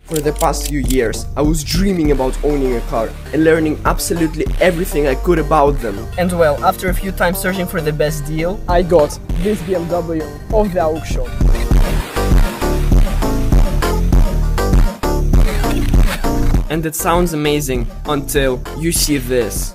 For the past few years, I was dreaming about owning a car and learning absolutely everything I could about them. And well, after a few times searching for the best deal, I got this BMW off the auction. And it sounds amazing until you see this.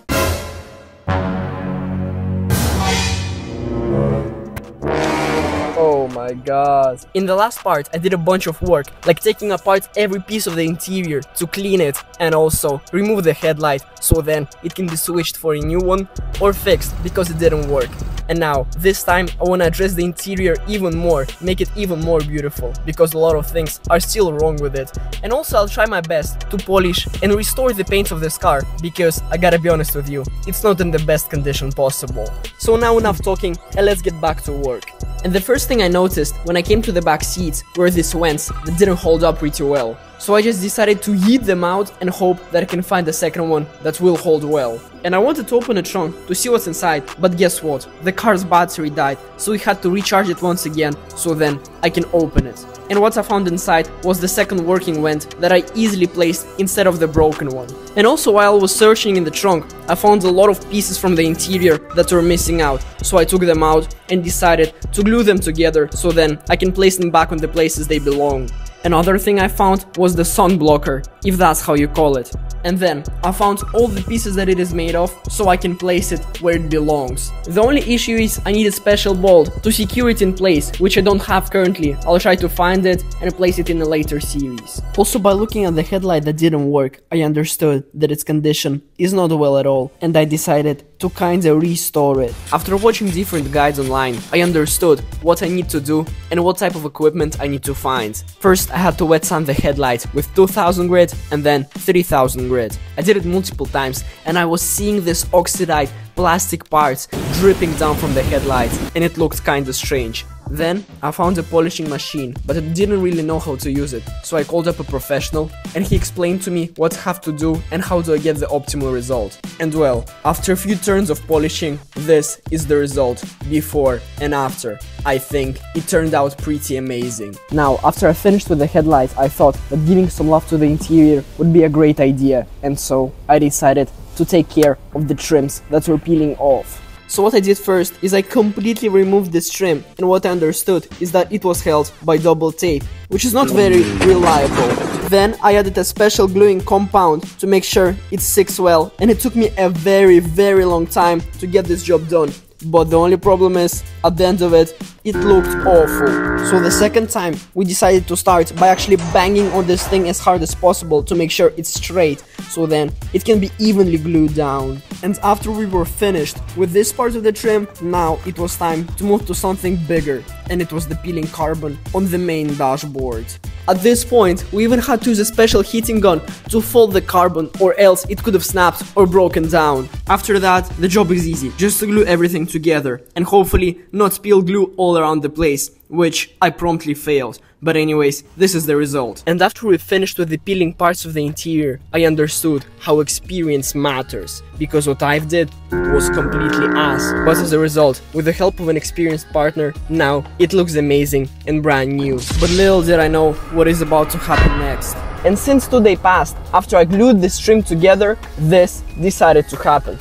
Oh my god. in the last part I did a bunch of work, like taking apart every piece of the interior to clean it and also remove the headlight so then it can be switched for a new one or fixed because it didn't work. And now, this time, I want to address the interior even more, make it even more beautiful, because a lot of things are still wrong with it. And also I'll try my best to polish and restore the paint of this car, because I gotta be honest with you, it's not in the best condition possible. So now enough talking, and let's get back to work. And the first thing I noticed when I came to the back seats were these vents that didn't hold up pretty well. So I just decided to yeet them out and hope that I can find a second one that will hold well. And I wanted to open the trunk to see what's inside, but guess what? The car's battery died, so we had to recharge it once again, so then I can open it. And what I found inside was the second working vent that I easily placed instead of the broken one. And also while I was searching in the trunk, I found a lot of pieces from the interior that were missing out, so I took them out and decided to glue them together so then I can place them back on the places they belong. Another thing I found was the sun blocker, if that's how you call it. And then I found all the pieces that it is made of so I can place it where it belongs. The only issue is I need a special bolt to secure it in place, which I don't have currently. I'll try to find it and place it in a later series. Also, by looking at the headlight that didn't work, I understood that its condition is not well at all, and I decided to kinda restore it. After watching different guides online, I understood what I need to do and what type of equipment I need to find. First, I had to wet sand the headlight with 2000 grit and then 3000 grit. I did it multiple times and I was seeing this oxidized plastic parts dripping down from the headlights, and it looked kinda strange. Then I found a polishing machine, but I didn't really know how to use it, so I called up a professional and he explained to me what I have to do and how do I get the optimal result. And well, after a few turns of polishing, this is the result, before and after. I think it turned out pretty amazing. Now, after I finished with the headlight, I thought that giving some love to the interior would be a great idea, and so I decided to take care of the trims that were peeling off. So what I did first is I completely removed this trim, and what I understood is that it was held by double tape, which is not very reliable. Then I added a special gluing compound to make sure it sticks well, and it took me a very long time to get this job done. But the only problem is, at the end of it, it looked awful. So the second time, we decided to start by actually banging on this thing as hard as possible to make sure it's straight, so then it can be evenly glued down. And after we were finished with this part of the trim, now it was time to move to something bigger, and it was the peeling carbon on the main dashboard. At this point, we even had to use a special heating gun to fold the carbon, or else it could have snapped or broken down. After that, the job is easy, just to glue everything together, and hopefully not spill glue all around the place, which I promptly failed. But anyways, this is the result. And after we finished with the peeling parts of the interior, I understood how experience matters, because what I did was completely ass. But as a result, with the help of an experienced partner, now it looks amazing and brand new. But little did I know what is about to happen next. And since 2 days passed, after I glued this trim together, this decided to happen.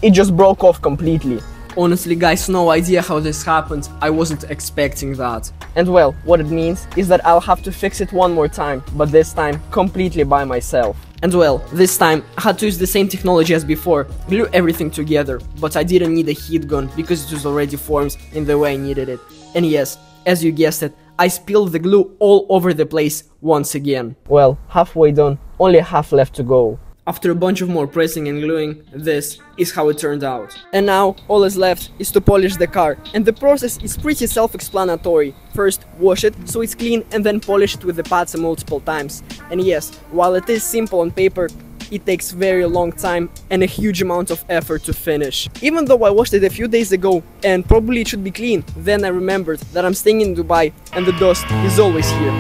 It just broke off completely. Honestly guys, no idea how this happened, I wasn't expecting that. And well, what it means is that I'll have to fix it one more time, but this time completely by myself. And well, this time I had to use the same technology as before, glue everything together, but I didn't need a heat gun because it was already formed in the way I needed it. And yes, as you guessed it, I spilled the glue all over the place once again. Well, halfway done, only half left to go. After a bunch of more pressing and gluing, this is how it turned out. And now, all is left is to polish the car, and the process is pretty self-explanatory. First, wash it so it's clean, and then polish it with the pads multiple times. And yes, while it is simple on paper, it takes very long time and a huge amount of effort to finish. Even though I washed it a few days ago and probably it should be clean, then I remembered that I'm staying in Dubai and the dust is always here.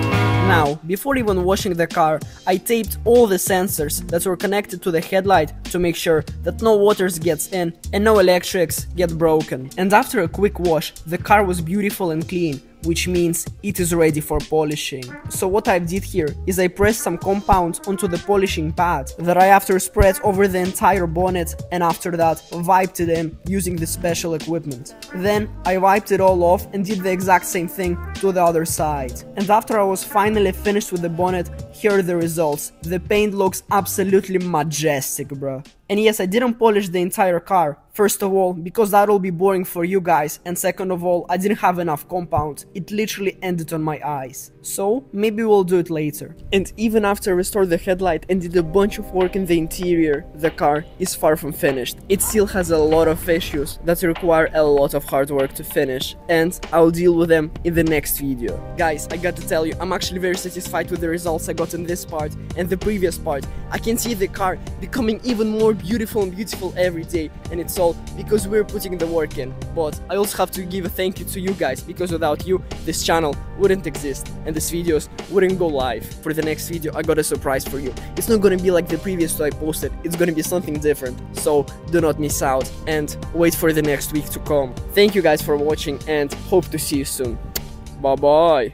Now, before even washing the car, I taped all the sensors that were connected to the headlight to make sure that no water gets in and no electrics get broken. And after a quick wash, the car was beautiful and clean, which means it is ready for polishing. So what I did here is I pressed some compound onto the polishing pad that I after spread over the entire bonnet, and after that wiped it in using the special equipment. Then I wiped it all off and did the exact same thing to the other side. And after I was finally finished with the bonnet, here are the results. The paint looks absolutely majestic, bro. And yes, I didn't polish the entire car. First of all, because that'll be boring for you guys, and second of all, I didn't have enough compound. It literally ended on my eyes. So, maybe we'll do it later. And even after I restored the headlight and did a bunch of work in the interior, the car is far from finished. It still has a lot of issues that require a lot of hard work to finish, and I'll deal with them in the next video. Guys, I got to tell you, I'm actually very satisfied with the results I got in this part and the previous part. I can see the car becoming even more beautiful and beautiful every day, and it's all because we're putting the work in. But I also have to give a thank you to you guys, because without you, this channel wouldn't exist and these videos wouldn't go live. For the next video, I got a surprise for you. It's not gonna be like the previous two I posted, it's gonna be something different. So do not miss out and wait for the next week to come. Thank you guys for watching and hope to see you soon. Bye bye.